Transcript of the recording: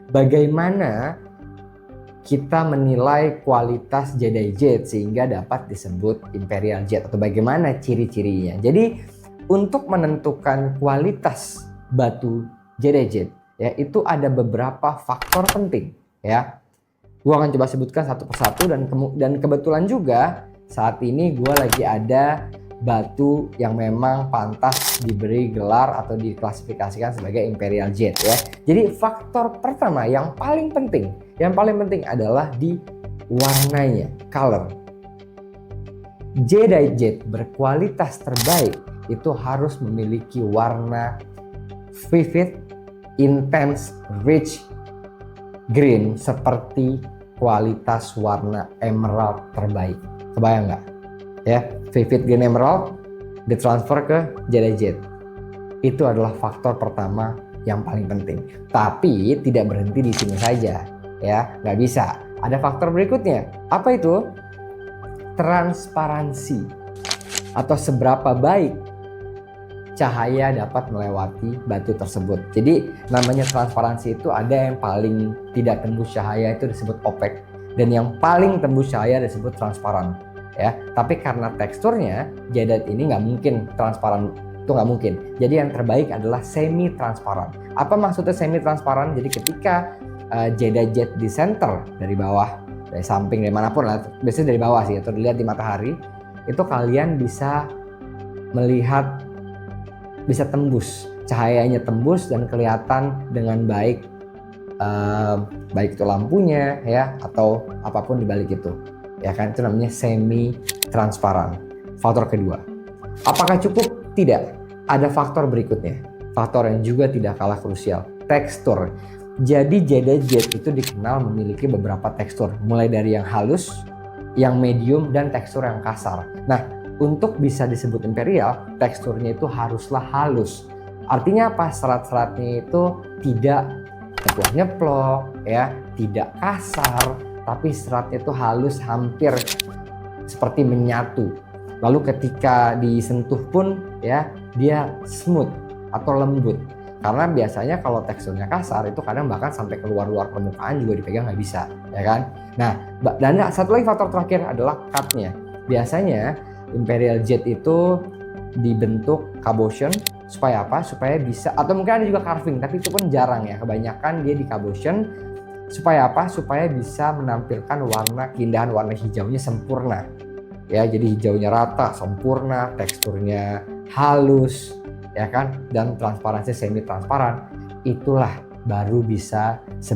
bagaimana kita menilai kualitas jadeite sehingga dapat disebut Imperial Jade atau bagaimana ciri-cirinya. Jadi untuk menentukan kualitas batu jadeite ya itu ada beberapa faktor penting ya. Gua akan coba sebutkan satu persatu dan kebetulan juga saat ini gua lagi ada batu yang memang pantas diberi gelar atau diklasifikasikan sebagai Imperial Jade ya. Jadi faktor pertama yang paling penting adalah di warnanya, color. Jadeite berkualitas terbaik itu harus memiliki warna vivid, intense, rich green seperti kualitas warna emerald terbaik. Kebayang nggak? Ya, vivid green emerald ditransfer ke jadeite. Itu adalah faktor pertama yang paling penting. Tapi tidak berhenti di sini saja, ya, nggak bisa. Ada faktor berikutnya. Apa itu? Transparansi atau seberapa baik cahaya dapat melewati batu tersebut. Jadi namanya transparansi itu ada yang paling tidak tembus cahaya itu disebut opaque dan yang paling tembus cahaya disebut transparan. Ya, tapi karena teksturnya jadeite ini nggak mungkin transparan, itu nggak mungkin. Jadi yang terbaik adalah semi transparan. Apa maksudnya semi transparan? Jadi ketika jadeite di center dari bawah, dari samping, dari manapun lah, biasanya dari bawah sih atau dilihat di matahari, itu kalian bisa melihat, bisa tembus, cahayanya tembus dan kelihatan dengan baik, baik itu lampunya ya atau apapun di balik itu. Ya kan, itu namanya semi transparan. Faktor kedua. Apakah cukup? Tidak. Ada faktor berikutnya. Faktor yang juga tidak kalah krusial, tekstur. Jadi jadeite itu dikenal memiliki beberapa tekstur, mulai dari yang halus, yang medium dan tekstur yang kasar. Nah, untuk bisa disebut imperial, teksturnya itu haruslah halus. Artinya apa? Serat-seratnya itu tidak nyeplok ya, tidak kasar, tapi seratnya itu halus, hampir seperti menyatu. Lalu ketika disentuh pun ya dia smooth atau lembut. Karena biasanya kalau teksturnya kasar itu kadang bahkan sampai keluar-luar permukaan juga dipegang nggak bisa, ya kan? Nah, dan satu lagi faktor terakhir adalah cut-nya. Biasanya Imperial Jade itu dibentuk cabochon supaya apa? Supaya bisa, atau mungkin ada juga carving, tapi itu pun jarang ya. Kebanyakan dia di cabochon supaya apa? Supaya bisa menampilkan warna, keindahan warna hijaunya sempurna. Ya, jadi hijaunya rata, sempurna, teksturnya halus, ya kan? Dan transparansi semi transparan. Itulah baru bisa